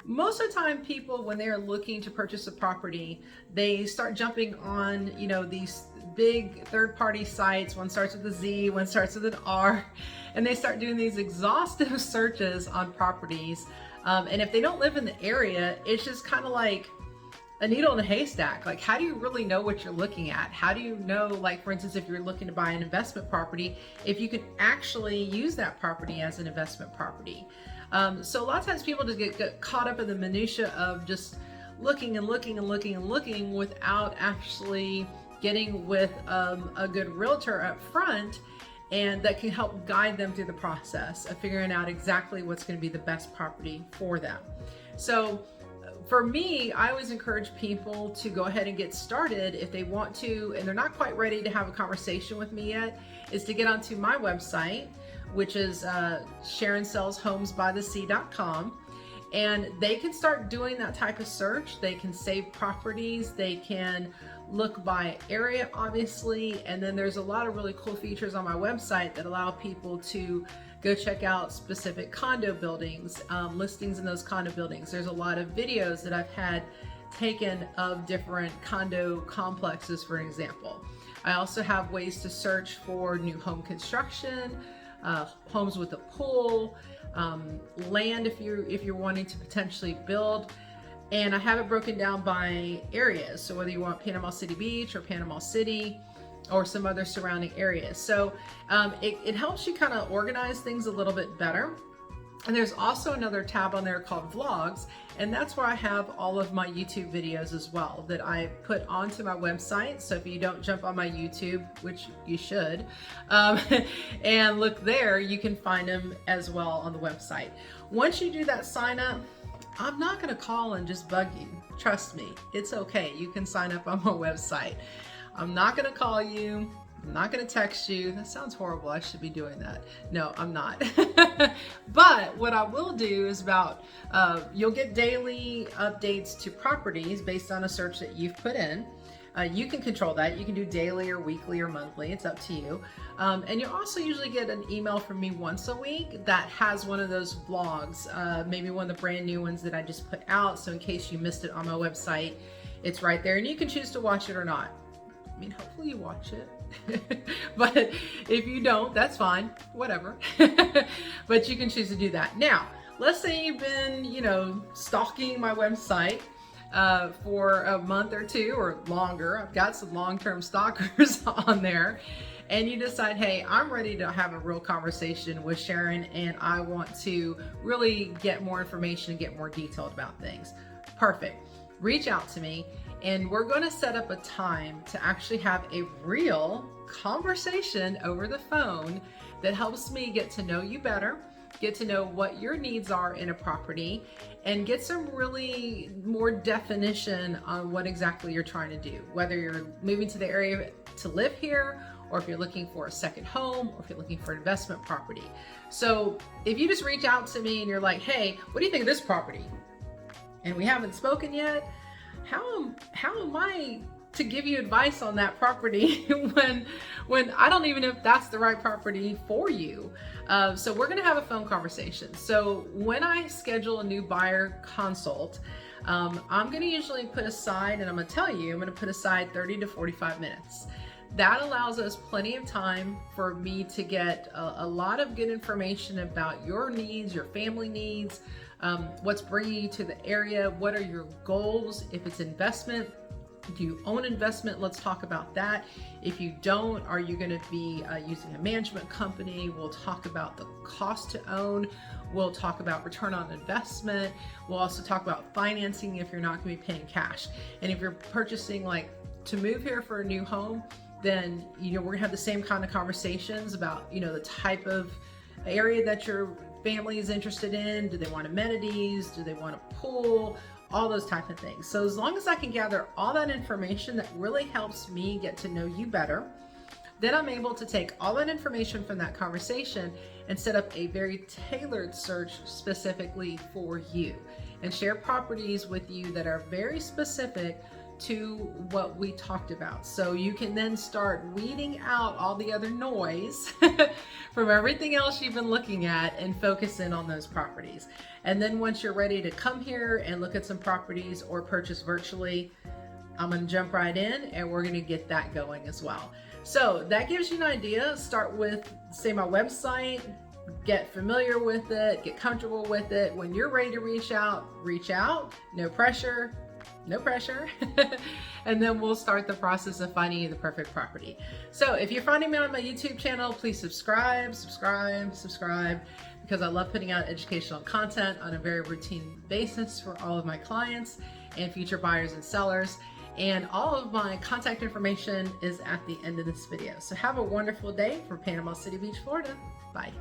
most of the time people, when they're looking to purchase a property, they start jumping on, these big third-party sites. One starts with a Z, one starts with an R, and they start doing these exhaustive searches on properties. And if they don't live in the area, it's just kind of like a needle in a haystack. Like, how do you really know what you're looking at? How do you know, like, for instance, if you're looking to buy an investment property, if you can actually use that property as an investment property? So a lot of times people just get caught up in the minutia of just looking and looking and looking and looking without actually getting with a good realtor up front, and that can help guide them through the process of figuring out exactly what's going to be the best property for them. So for me, I always encourage people to go ahead and get started if they want to, and they're not quite ready to have a conversation with me yet, is to get onto my website, which is SharonSellsHomesByTheSea.com. And they can start doing that type of search. They can save properties, they can look by area, obviously, and then there's a lot of really cool features on my website that allow people to go check out specific condo buildings, listings in those condo buildings. There's a lot of videos that I've had taken of different condo complexes, for example. I also have ways to search for new home construction, homes with a pool, land if you're wanting to potentially build. And I have it broken down by areas. So whether you want Panama City Beach or Panama City or some other surrounding areas. So it helps you kind of organize things a little bit better. And there's also another tab on there called Vlogs, and that's where I have all of my YouTube videos as well that I put onto my website. So if you don't jump on my YouTube, which you should, and look there, you can find them as well on the website. Once you do that sign up, I'm not going to call and just bug you. Trust me, it's okay. You can sign up on my website. I'm not going to call you. I'm not going to text you. That sounds horrible. I should be doing that. No, I'm not. But what I will do is you'll get daily updates to properties based on a search that you've put in. You can control that. You can do daily or weekly or monthly. It's up to you. And you'll also usually get an email from me once a week that has one of those vlogs, maybe one of the brand new ones that I just put out. So in case you missed it on my website, it's right there, and you can choose to watch it or not. I mean, hopefully you watch it. But if you don't, that's fine, whatever. But you can choose to do that. Now, let's say you've been, stalking my website for a month or two or longer. I've got some long-term stalkers on there. And you decide, hey, I'm ready to have a real conversation with Sharon, and I want to really get more information and get more detailed about things. Perfect. Reach out to me, and we're going to set up a time to actually have a real conversation over the phone that helps me get to know you better, get to know what your needs are in a property, and get some really more definition on what exactly you're trying to do. Whether you're moving to the area to live here, or if you're looking for a second home, or if you're looking for an investment property. So if you just reach out to me and you're like, hey, what do you think of this property? And we haven't spoken yet, how am I to give you advice on that property when I don't even know if that's the right property for you? So we're gonna have a phone conversation. So when I schedule a new buyer consult, I'm gonna usually put aside, and I'm gonna tell you, I'm gonna put aside 30 to 45 minutes. That allows us plenty of time for me to get a lot of good information about your needs, your family needs, what's bringing you to the area, what are your goals. If it's investment, do you own investment? Let's talk about that. If you don't, are you going to be using a management company? We'll talk about the cost to own. We'll talk about return on investment. We'll also talk about financing if you're not going to be paying cash. And if you're purchasing to move here for a new home, then we're gonna have the same kind of conversations about the type of area that your family is interested in. Do they want amenities? Do they want a pool? All those type of things. So as long as I can gather all that information that really helps me get to know you better, then I'm able to take all that information from that conversation and set up a very tailored search specifically for you, and share properties with you that are very specific to what we talked about. So you can then start weeding out all the other noise from everything else you've been looking at and focus in on those properties. And then once you're ready to come here and look at some properties or purchase virtually, I'm going to jump right in and we're going to get that going as well. So that gives you an idea. Start with, say, my website, get familiar with it, get comfortable with it. When you're ready to reach out, no pressure, and then we'll start the process of finding you the perfect property. So if you're finding me on my YouTube channel, please subscribe, because I love putting out educational content on a very routine basis for all of my clients and future buyers and sellers. And all of my contact information is at the end of this video. So have a wonderful day from Panama City Beach, Florida. Bye.